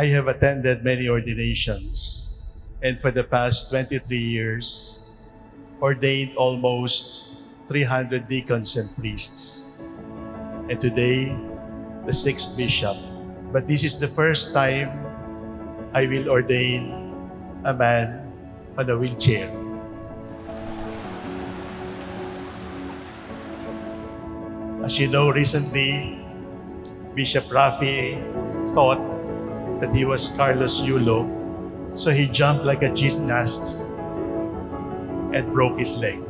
I have attended many ordinations, and for the past 23 years, ordained almost 300 deacons and priests. And today, the 6th bishop. But this is the first time I will ordain a man on a wheelchair. As you know, recently, Bishop Rafi thought that he was Carlos Yulo, so he jumped like a gymnast and broke his leg.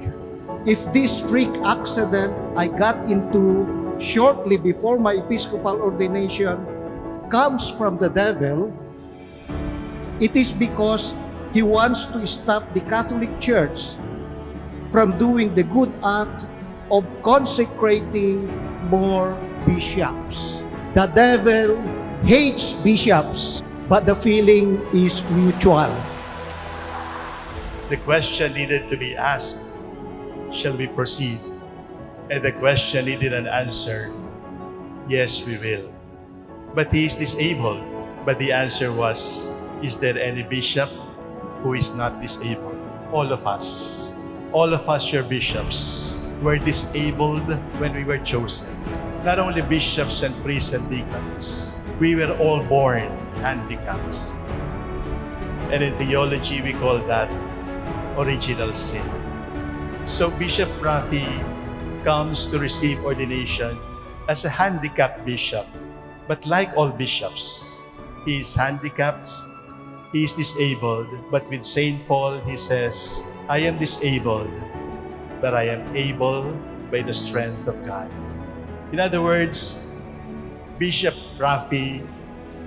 If this freak accident I got into shortly before my Episcopal ordination comes from the devil, it is because he wants to stop the Catholic Church from doing the good act of consecrating more bishops. The devil hates bishops, but the feeling is mutual. The question needed to be asked, shall we proceed? And the question needed an answer, yes, we will. But he is disabled. But the answer was, is there any bishop who is not disabled? All of us, your bishops, were disabled when we were chosen. Not only bishops and priests and deacons, we were all born handicapped. And in theology, we call that original sin. So Bishop Rafi comes to receive ordination as a handicapped bishop. But like all bishops, he is handicapped, he is disabled, but with St. Paul, he says, I am disabled, but I am able by the strength of God. In other words, Bishop Rafi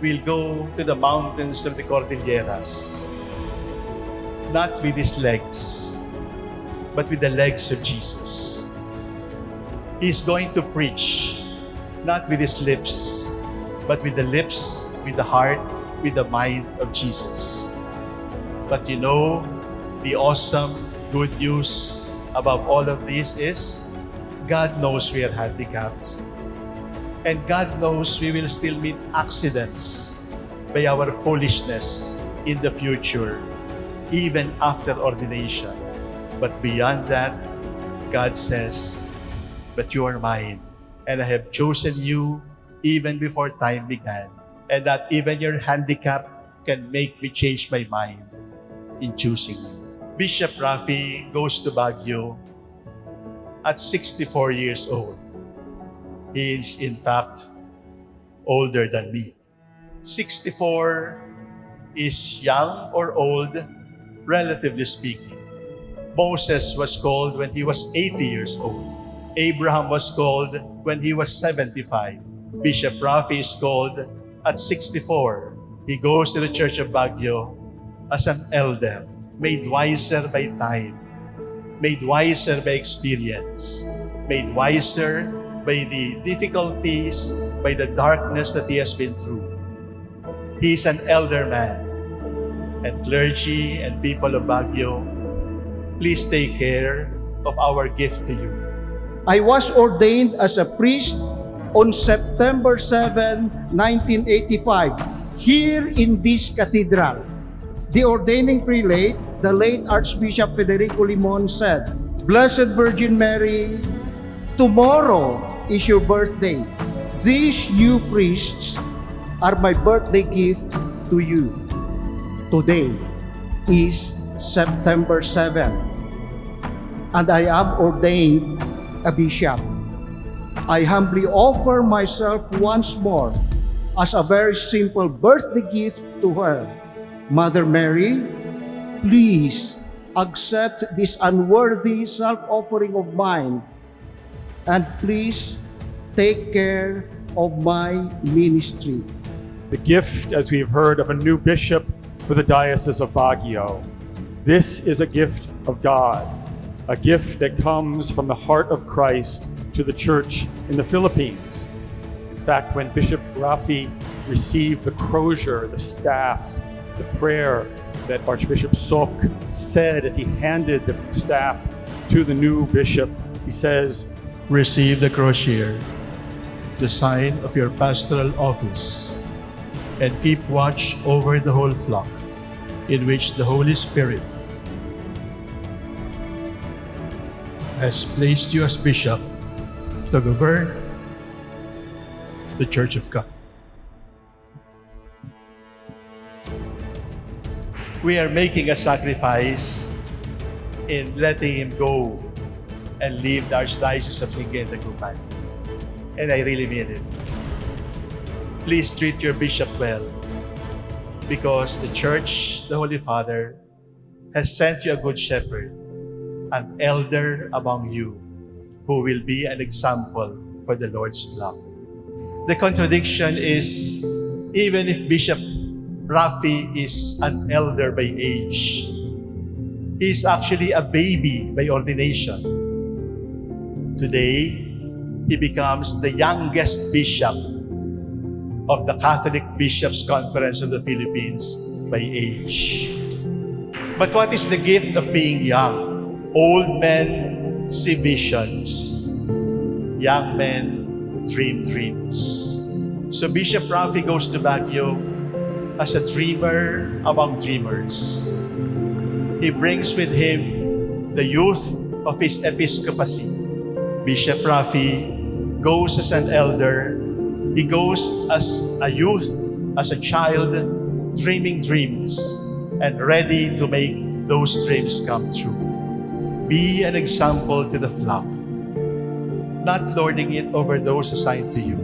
will go to the mountains of the Cordilleras, not with his legs, but with the legs of Jesus. He's going to preach, not with his lips, but with the lips, with the heart, with the mind of Jesus. But you know, the awesome good news about all of this is, God knows we are handicapped. And God knows we will still meet accidents by our foolishness in the future, even after ordination. But beyond that, God says, but you are mine, and I have chosen you even before time began, and that even your handicap can make me change my mind in choosing you. Bishop Rafi goes to Baguio at 64 years old. He is, in fact, older than me. 64 is young or old, relatively speaking. Moses was called when he was 80 years old. Abraham was called when he was 75. Bishop Rafi is called at 64. He goes to the Church of Baguio as an elder, made wiser by time, made wiser by experience, made wiser by the difficulties, by the darkness that he has been through. He is an elder man. And clergy and people of Baguio, please take care of our gift to you. I was ordained as a priest on September 7, 1985, here in this cathedral. The ordaining prelate, the late Archbishop Federico Limon, said, Blessed Virgin Mary, tomorrow is your birthday. These new priests are my birthday gift to you. Today is September 7, and I am ordained a bishop. I humbly offer myself once more as a very simple birthday gift to her. Mother Mary, please accept this unworthy self-offering of mine, and please take care of my ministry. The gift, as we've heard, of a new bishop for the Diocese of Baguio. This is a gift of God, a gift that comes from the heart of Christ to the Church in the Philippines. In fact, when Bishop Rafi received the crozier, the staff, the prayer that Archbishop Soc said as he handed the staff to the new bishop, he says, Receive the crozier, the sign of your pastoral office. and keep watch over the whole flock, in which the Holy Spirit has placed you as bishop to govern the Church of God. We are making a sacrifice in letting him go and leave the Archdiocese of Tagumpay. And I really mean it. Please treat your bishop well, because the Church, the Holy Father, has sent you a good shepherd, an elder among you, who will be an example for the Lord's flock. The contradiction is, even if Bishop Rafi is an elder by age, he is actually a baby by ordination. Today, he becomes the youngest bishop of the Catholic Bishops' Conference of the Philippines by age. But what is the gift of being young? Old men see visions. Young men dream dreams. So Bishop Rafi goes to Baguio as a dreamer among dreamers. He brings with him the youth of his episcopacy. Bishop Rafi goes as an elder. He goes as a youth, as a child, dreaming dreams and ready to make those dreams come true. Be an example to the flock, not lording it over those assigned to you,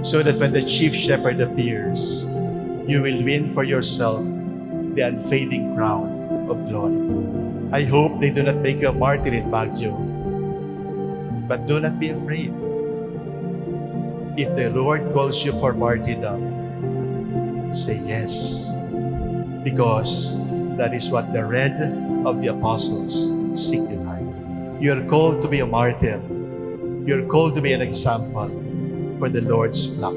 so that when the chief shepherd appears, you will win for yourself the unfading crown of glory. I hope they do not make you a martyr in Baguio, but do not be afraid. If the Lord calls you for martyrdom, say yes, because that is what the red of the apostles signify. You're called to be a martyr. You're called to be an example for the Lord's flock.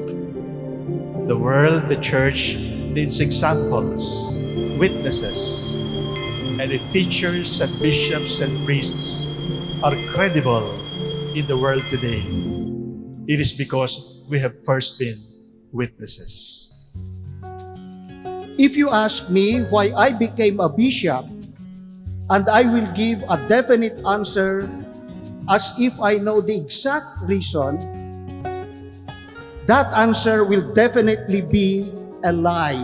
The world, the church, needs examples, witnesses. And if teachers and bishops and priests are credible in the world today, it is because we have first been witnesses. If you ask me why I became a bishop, and I will give a definite answer as if I know the exact reason, that answer will definitely be a lie.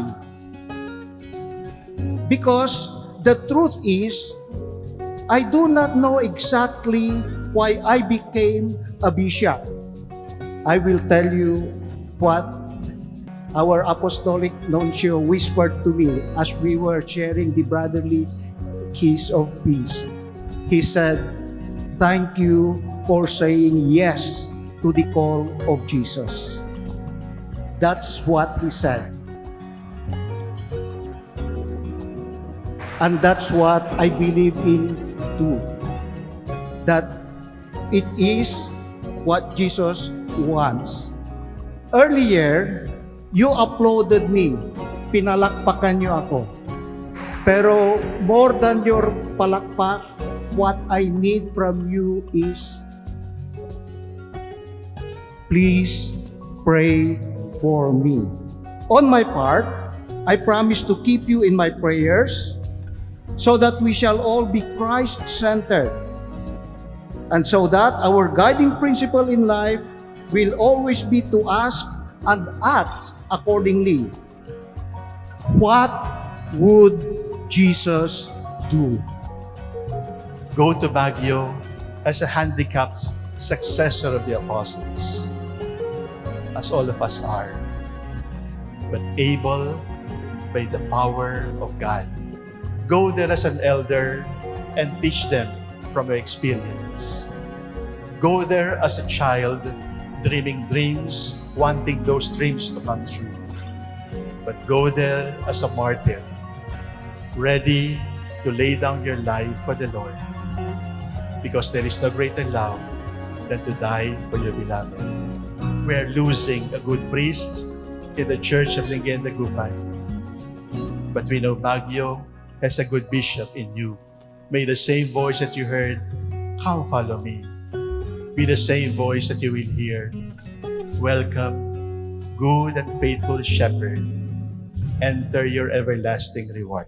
Because the truth is, I do not know exactly why I became a bishop. I will tell you what our apostolic nuncio whispered to me as we were sharing the brotherly kiss of peace. He said, "Thank you for saying yes to the call of Jesus." That's what he said. And that's what I believe in too. That it is what Jesus wants. Earlier, you applauded me. Pinalakpakan niyo ako. Pero more than your palakpak, what I need from you is, please pray for me. On my part, I promise to keep you in my prayers so that we shall all be Christ-centered, and so that our guiding principle in life will always be to ask and act accordingly. What would Jesus do? Go to Baguio as a handicapped successor of the apostles, as all of us are, but able by the power of God. Go there as an elder and teach them from your experience. Go there as a child, dreaming dreams, wanting those dreams to come true. But go there as a martyr, ready to lay down your life for the Lord, because there is no greater love than to die for your beloved. We are losing a good priest in the Church of Tagumpay, but we know Baguio has a good bishop in you. May the same voice that you heard, "Come follow me," be the same voice that you will hear, "Welcome, good and faithful shepherd, enter your everlasting reward.